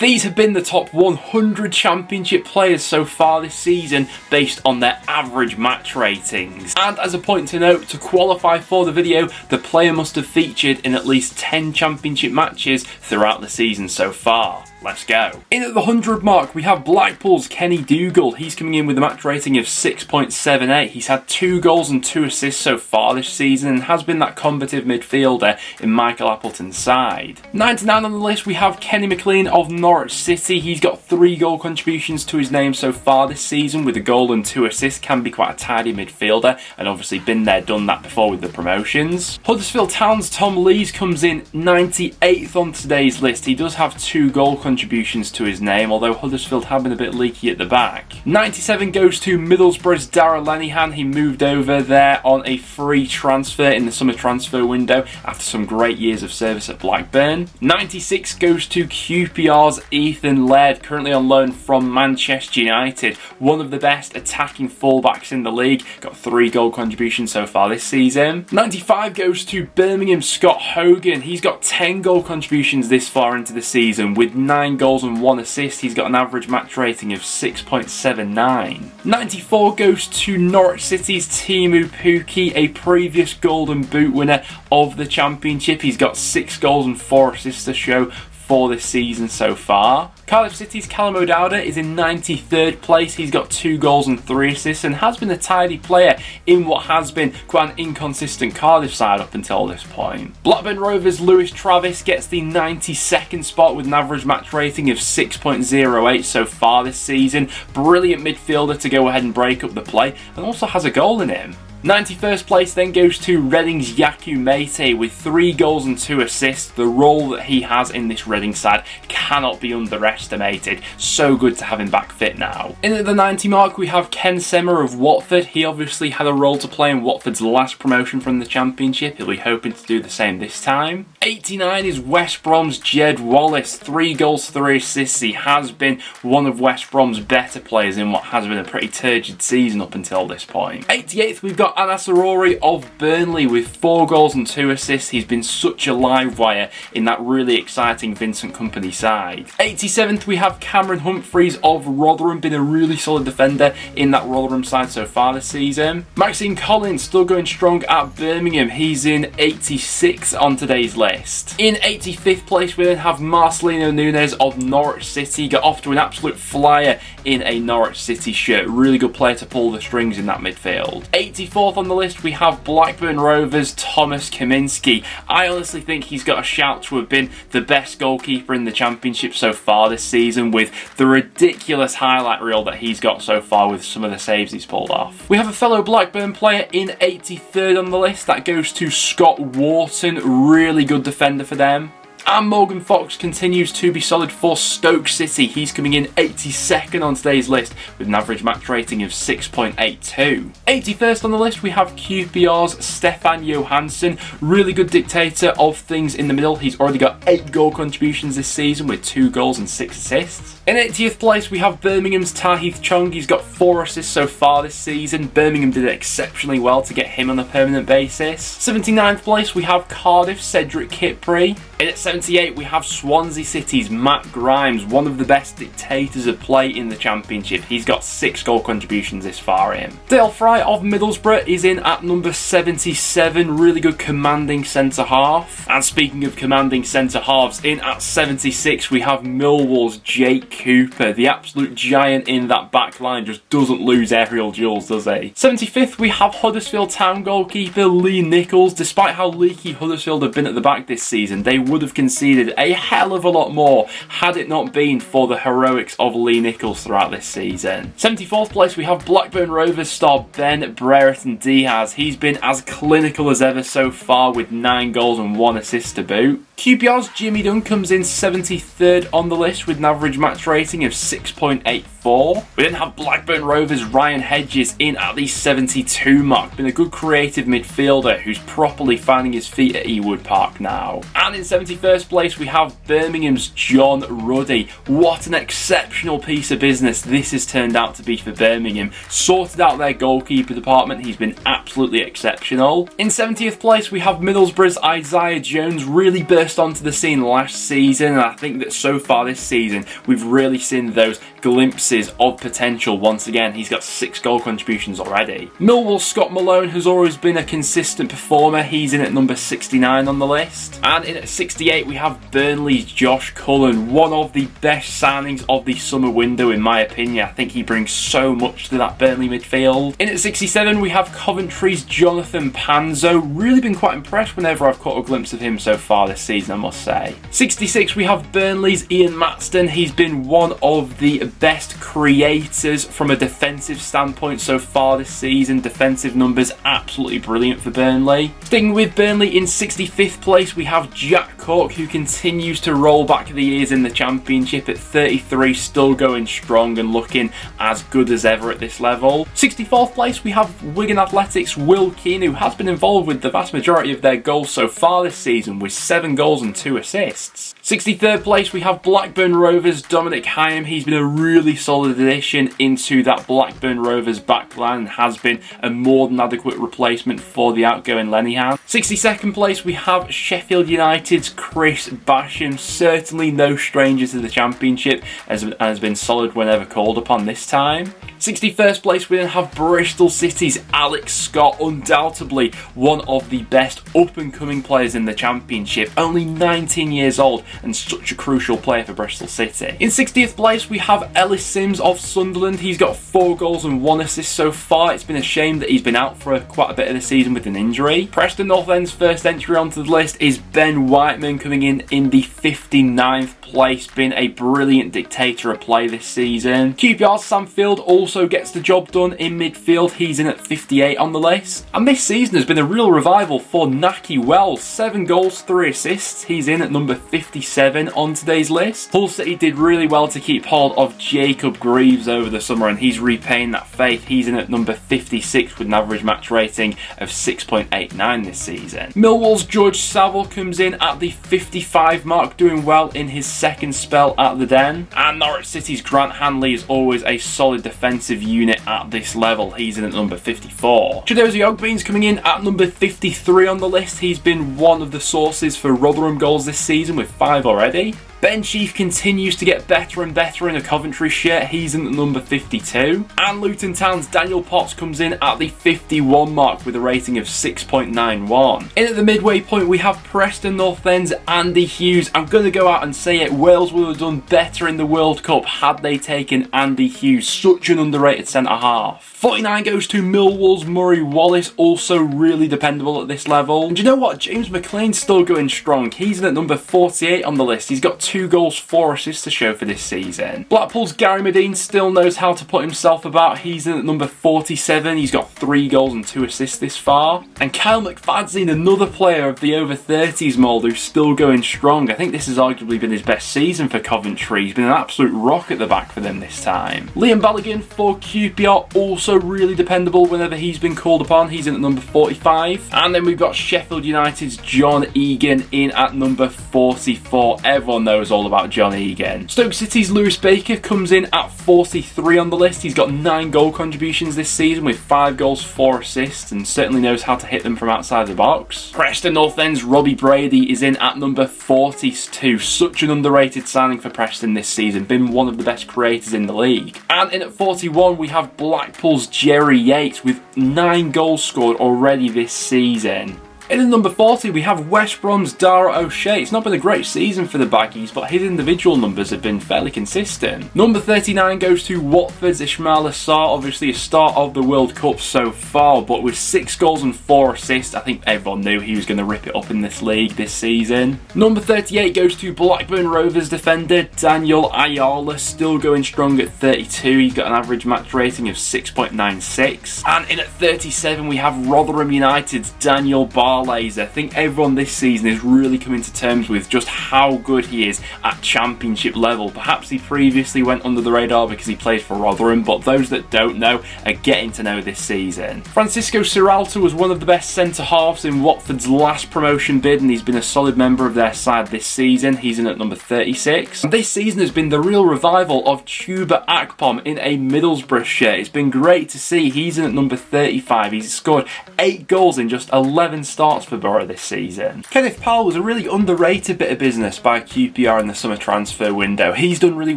These have been the top 100 Championship players so far this season based on their average match ratings. And as a point to note, to qualify for the video, the player must have featured in at least 10 Championship matches throughout the season so far. Let's go. In at the 100 mark, we have Blackpool's Kenny Dougall. He's coming in with a match rating of 6.78. He's had 2 goals and 2 assists so far this season and has been that combative midfielder in Michael Appleton's side. 99 on the list, we have Kenny McLean of Norwich City. He's got 3 goal contributions to his name so far this season with a goal and 2 assists. Can be quite a tidy midfielder and obviously been there, done that before with the promotions. Huddersfield Town's Tom Lees comes in 98th on today's list. He does have 2 goal contributions to his name, although Huddersfield have been a bit leaky at the back. 97 goes to Middlesbrough's Darragh Lenihan. He moved over there on a free transfer in the summer transfer window after some great years of service at Blackburn. 96 goes to QPR's Ethan Laird, currently on loan from Manchester United. One of the best attacking fullbacks in the league. Got 3 goal contributions so far this season. 95 goes to Birmingham's Scott Hogan. He's got 10 goal contributions this far into the season with 9 goals and 1 assist. He's got an average match rating of 6.79. 94 goes to Norwich City's Teemu Pukki, a previous Golden Boot winner of the Championship. He's got 6 goals and 4 assists to show for this season so far. Cardiff City's Callum O'Dowda is in 93rd place. He's got 2 goals and 3 assists and has been a tidy player in what has been quite an inconsistent Cardiff side up until this point. Blackburn Rovers' Lewis Travis gets the 92nd spot with an average match rating of 6.08 so far this season. Brilliant midfielder to go ahead and break up the play and also has a goal in him. 91st place then goes to Reading's Yaku Mete with 3 goals and 2 assists. The role that he has in this Reading side cannot be underestimated. So good to have him back fit now. In at the 90 mark, we have Ken Semmer of Watford. He obviously had a role to play in Watford's last promotion from the Championship. He'll be hoping to do the same this time. 89 is West Brom's Jed Wallace. 3 goals, 3 assists. He has been one of West Brom's better players in what has been a pretty turgid season up until this point. 88th, we've got Anas Arori of Burnley with 4 goals and 2 assists. He's been such a live wire in that really exciting Vincent Kompany side. 87th, we have Cameron Humphreys of Rotherham, been a really solid defender in that Rotherham side so far this season. Maxine Collins still going strong at Birmingham. He's in 86 on today's list. In 85th place, we then have Marcelino Nunes of Norwich City. Got off to an absolute flyer in a Norwich City shirt. Really good player to pull the strings in that midfield. 84th on the list, we have Blackburn Rovers' Thomas Kaminski. I honestly think he's got a shout to have been the best goalkeeper in the Championship so far this season with the ridiculous highlight reel that he's got so far with some of the saves he's pulled off. We have a fellow Blackburn player in 83rd on the list. That goes to Scott Wharton. Really good defender for them. And Morgan Fox continues to be solid for Stoke City. He's coming in 82nd on today's list with an average match rating of 6.82. 81st on the list, we have QPR's Stefan Johansson. Really good dictator of things in the middle. He's already got 8 goal contributions this season with 2 goals and 6 assists. In 80th place, we have Birmingham's Tahith Chong. He's got 4 assists so far this season. Birmingham did exceptionally well to get him on a permanent basis. 79th place, we have Cardiff's Cedric Kipri. In at 78, we have Swansea City's Matt Grimes, one of the best dictators of play in the Championship. He's got 6 goal contributions this far in. Dale Fry of Middlesbrough is in at number 77. Really good commanding centre half. And speaking of commanding centre halves, in at 76, we have Millwall's Jake Cooper. The absolute giant in that back line just doesn't lose aerial duels, does he? 75th, we have Huddersfield Town goalkeeper Lee Nichols. Despite how leaky Huddersfield have been at the back this season, they would have conceded a hell of a lot more had it not been for the heroics of Lee Nichols throughout this season. 74th place, we have Blackburn Rovers star Ben Brereton Diaz. He's been as clinical as ever so far with 9 goals and 1 assist to boot. QPR's Jimmy Dunn comes in 73rd on the list with an average match rating of 6.84. We then have Blackburn Rovers' Ryan Hedges in at the 72 mark. Been a good creative midfielder who's properly finding his feet at Ewood Park now. And in 71st place, we have Birmingham's John Ruddy. What an exceptional piece of business this has turned out to be for Birmingham. Sorted out their goalkeeper department. He's been absolutely exceptional. In 70th place, we have Middlesbrough's Isaiah Jones. Really burst burst onto the scene last season, and I think that so far this season we've really seen those glimpses of potential once again. He's got 6 goal contributions already. Millwall's Scott Malone has always been a consistent performer. He's in at number 69 on the list. And in at 68 we have Burnley's Josh Cullen, one of the best signings of the summer window in my opinion. I think he brings so much to that Burnley midfield. In at 67 we have Coventry's Jonathan Panzo. Really been quite impressed whenever I've caught a glimpse of him so far this season, I must say. 66 we have Burnley's Ian Matston. He's been one of the best creators from a defensive standpoint so far this season. Defensive numbers absolutely brilliant for Burnley. Sticking with Burnley, in 65th place we have Jack Cork, who continues to roll back the years in the Championship at 33, still going strong and looking as good as ever at this level. 64th place we have Wigan Athletics' Will Keane, who has been involved with the vast majority of their goals so far this season with 7 goals and 2 assists. 63rd place we have Blackburn Rovers' Dominic Hyam. He's been a really solid addition into that Blackburn Rovers backline and has been a more than adequate replacement for the outgoing Lenihan. 62nd place we have Sheffield United's Chris Basham, certainly no stranger to the Championship, has been solid whenever called upon this time. 61st place we then have Bristol City's Alex Scott, undoubtedly one of the best up and coming players in the Championship, only 19 years old and such a crucial player for Bristol City. In 60th place we have Ellis Sims of Sunderland. He's got 4 goals and 1 assist so far. It's been a shame that he's been out for quite a bit of the season with an injury. Preston North End's first entry onto the list is Ben Whiteman, coming in the 59th place, been a brilliant dictator of play this season. QPR's Sam Field also gets the job done in midfield. He's in at 58 on the list. And this season has been a real revival for Nahki Wells. 7 goals, 3 assists. He's in at number 57 on today's list. Hull City did really well to keep hold of Jacob Greaves over the summer, and he's repaying that faith. He's in at number 56 with an average match rating of 6.89 this season. Millwall's George Saville comes in at the 55 mark, doing well in his second spell at the Den. And Norwich City's Grant Hanley is always a solid defensive unit at this level. He's in at number 54. Chidozie Ogbean's coming in at number 53 on the list. He's been one of the sources for Rotherham goals this season with 5 already. Ben Sheaf continues to get better and better in a Coventry shirt. He's in at number 52. And Luton Town's Daniel Potts comes in at the 51 mark with a rating of 6.91. In at the midway point we have Preston North End's Andy Hughes. I'm going to go out and say it, Wales would have done better in the World Cup had they taken Andy Hughes, such an underrated centre half. 49 goes to Millwall's Murray Wallace, also really dependable at this level. And do you know what? James McLean's still going strong. He's in at number 48 on the list. He's got 2 goals, 4 assists to show for this season. Blackpool's Gary Medine still knows how to put himself about. He's in at number 47. He's got 3 goals and 2 assists this far. And Kyle McFadzean, another player of the over 30s mould who's still going strong. I think this has arguably been his best season for Coventry. He's been an absolute rock at the back for them this time. Liam Balogun for QPR, also really dependable whenever he's been called upon. He's in at number 45. And then we've got Sheffield United's John Egan in at number 44. Everyone knows all about John Egan. Stoke City's Lewis Baker comes in at 43 on the list. He's got 9 goal contributions this season with 5 goals, 4 assists, and certainly knows how to hit them from outside the box. Preston North End's Robbie Brady is in at number 42. Such an underrated signing for Preston this season. Been one of the best creators in the league. And in at 41 we have Blackpool's Jerry Yates with 9 goals scored already this season. In at number 40 we have West Brom's Dara O'Shea. It's not been a great season for the Baggies, but his individual numbers have been fairly consistent. Number 39 goes to Watford's Ismail Assar. Obviously a start of the World Cup so far, but with 6 goals and 4 assists, I think everyone knew he was going to rip it up in this league this season. Number 38 goes to Blackburn Rovers defender Daniel Ayala, still going strong at 32. He's got an average match rating of 6.96. And in at 37 we have Rotherham United's Daniel Barlaser. I think everyone this season is really coming to terms with just how good he is at Championship level. Perhaps he previously went under the radar because he played for Rotherham, but those that don't know are getting to know this season. Francisco Ciralta was one of the best centre-halves in Watford's last promotion bid, and he's been a solid member of their side this season. He's in at number 36. And this season has been the real revival of Chuba Akpom in a Middlesbrough shirt. It's been great to see. He's in at number 35. He's scored 8 goals in just 11 starts starts for Borough this season. Kenneth Powell was a really underrated bit of business by QPR in the summer transfer window. He's done really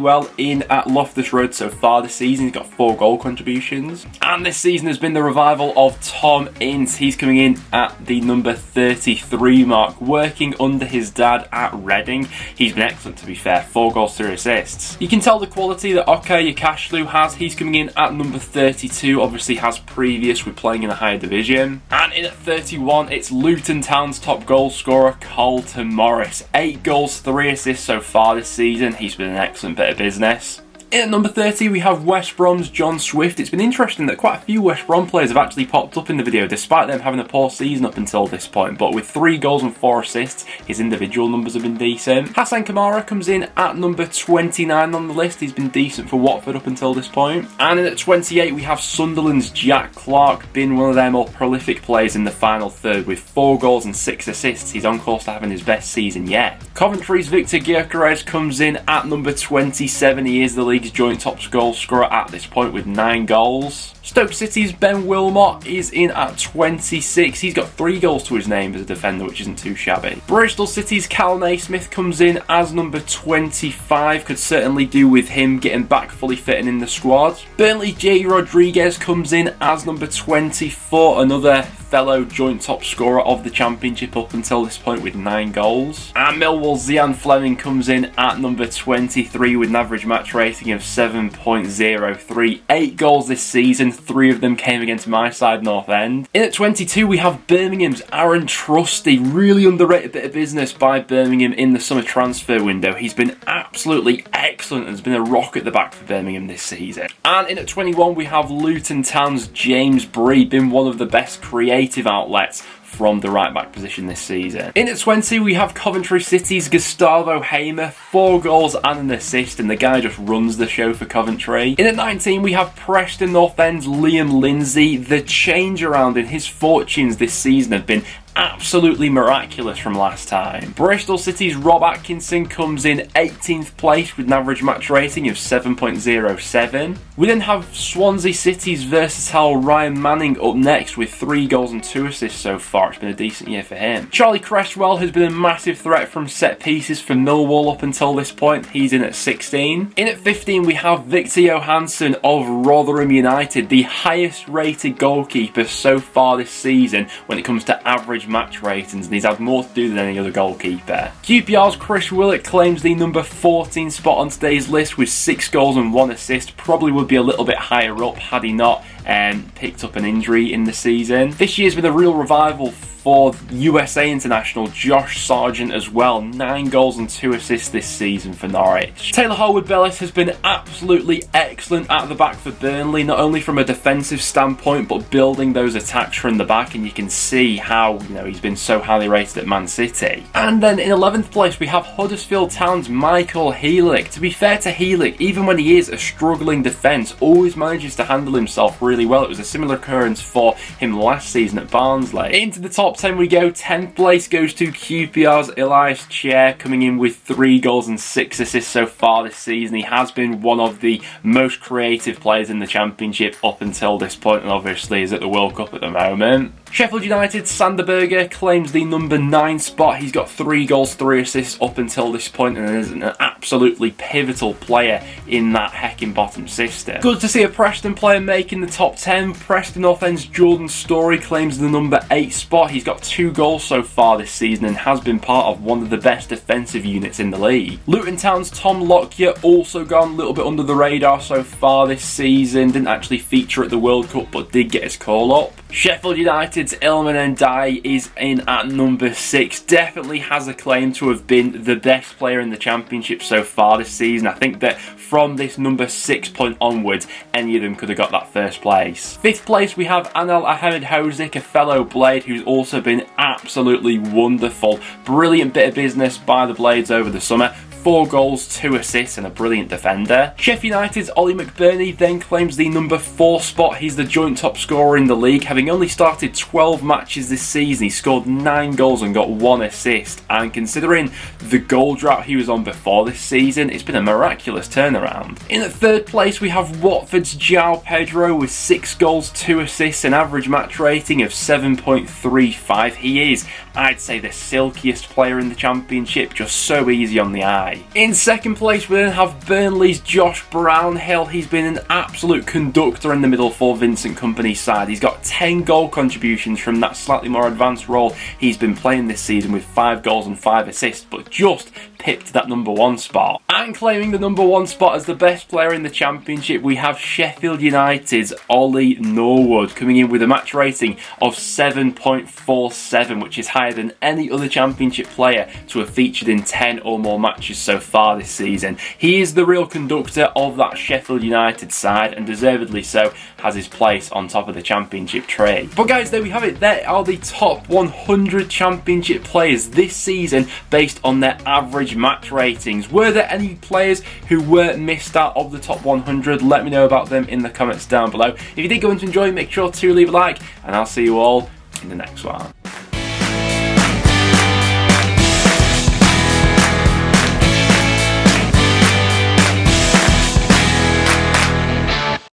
well in at Loftus Road so far this season. He's got 4 goal contributions. And this season has been the revival of Tom Ince. He's coming in at the number 33 mark, working under his dad at Reading. He's been excellent, to be fair. 4 goals, 3 assists. You can tell the quality that Okay Yakashlu has. He's coming in at number 32, obviously has previous with playing in a higher division. And in at 31, it's Luton Town's top goal scorer, Carlton Morris. 8 goals, 3 assists so far this season. He's been an excellent bit of business. In at number 30, we have West Brom's John Swift. It's been interesting that quite a few West Brom players have actually popped up in the video, despite them having a poor season up until this point. But with 3 goals and 4 assists, his individual numbers have been decent. Hassan Kamara comes in at number 29 on the list. He's been decent for Watford up until this point. And in at 28, we have Sunderland's Jack Clarke, been one of their more prolific players in the final third with 4 goals and 6 assists. He's on course to having his best season yet. Coventry's Victor Gyökeres comes in at number 27. He is the league's joint top goal scorer at this point with 9 goals. Stoke City's Ben Wilmot is in at 26. He's got 3 goals to his name as a defender, which isn't too shabby. Bristol City's Cal Naismith comes in as number 25. Could certainly do with him getting back fully fit and in the squad. Burnley J. Rodriguez comes in as number 24. Another fellow joint top scorer of the Championship up until this point with 9 goals. And Millwall's Zian Fleming comes in at number 23 with an average match rating of 7.03. 8 goals this season, 3 of them came against my side, North End. In at 22, we have Birmingham's Aaron Trusty. Really underrated bit of business by Birmingham in the summer transfer window. He's been absolutely excellent and has been a rock at the back for Birmingham this season. And in at 21, we have Luton Town's James Bree, been one of the best creative outlets from the right back position this season. In at 20, we have Coventry City's Gustavo Hamer, 4 goals and an assist, and the guy just runs the show for Coventry. In at 19, we have Preston North End's Liam Lindsay. The change around in his fortunes this season have been absolutely miraculous from last time. Bristol City's Rob Atkinson comes in 18th place with an average match rating of 7.07. We then have Swansea City's versatile Ryan Manning up next with 3 goals and 2 assists so far. It's been a decent year for him. Charlie Cresswell has been a massive threat from set pieces for Millwall up until this point. He's in at 16. In at 15, we have Victor Johansson of Rotherham United, the highest rated goalkeeper so far this season when it comes to average match ratings, and he's had more to do than any other goalkeeper. QPR's Chris Willett claims the number 14 spot on today's list with 6 goals and 1 assist. Probably would be a little bit higher up had he not picked up an injury in the season. This year's been a real revival for USA international Josh Sargent as well. 9 goals and 2 assists this season for Norwich. Taylor Harwood-Bellis has been absolutely excellent at the back for Burnley, not only from a defensive standpoint but building those attacks from the back, and you can see how he's been so highly rated at Man City. And then in 11th place we have Huddersfield Town's Michael Healick. To be fair to Healick, even when he is a struggling defence, always manages to handle himself really well. It was a similar occurrence for him last season at Barnsley. Into the top 10 we go. 10th place goes to QPR's Elias Chair, coming in with 3 goals and 6 assists so far this season. He has been one of the most creative players in the Championship up until this point, and obviously is at the World Cup at the moment. Sheffield United's Sander Berge claims the number 9 spot. He's got 3 goals, 3 assists up until this point, and is an absolutely pivotal player in that Heckingbottom system. Good to see a Preston player making the top 10. Preston North End's Jordan Story claims the number 8 spot. He's got 2 goals so far this season and has been part of one of the best defensive units in the league. Luton Town's Tom Lockyer also gone a little bit under the radar so far this season. Didn't actually feature at the World Cup but did get his call up. Sheffield United's Ilman Ndiaye is in at number 6. Definitely has a claim to have been the best player in the Championship so far this season. I think that from this number 6 point onwards, any of them could have got that first place. 5th place we have Anel Ahmedhodzic, a fellow Blade who's also been absolutely wonderful. Brilliant bit of business by the Blades over the summer. 4 goals, 2 assists and a brilliant defender. Sheffield United's Ollie McBurney then claims the number 4 spot. He's the joint top scorer in the league, having only started 12 matches this season. He scored 9 goals and got 1 assist, and considering the goal drought he was on before this season, it's been a miraculous turnaround. In at 3rd place we have Watford's João Pedro with 6 goals, 2 assists, an average match rating of 7.35. He is, I'd say, the silkiest player in the Championship, just so easy on the eye. In 2nd place we then have Burnley's Josh Brownhill. He's been an absolute conductor in the middle for Vincent Kompany's side. He's got 10 goal contributions from that slightly more advanced role he's been playing this season, with 5 goals and 5 assists, but just pipped that number 1 spot. And claiming the number 1 spot as the best player in the Championship, we have Sheffield United's Ollie Norwood, coming in with a match rating of 7.47, which is higher than any other Championship player to have featured in 10 or more matches so far this season. He is the real conductor of that Sheffield United side, and deservedly so, has his place on top of the Championship tree. But guys, there we have it. There are the top 100 Championship players this season based on their average match ratings. Were there any players who were missed out of the top 100? Let me know about them in the comments down below. If you did go on to enjoy, make sure to leave a like, and I'll see you all in the next one.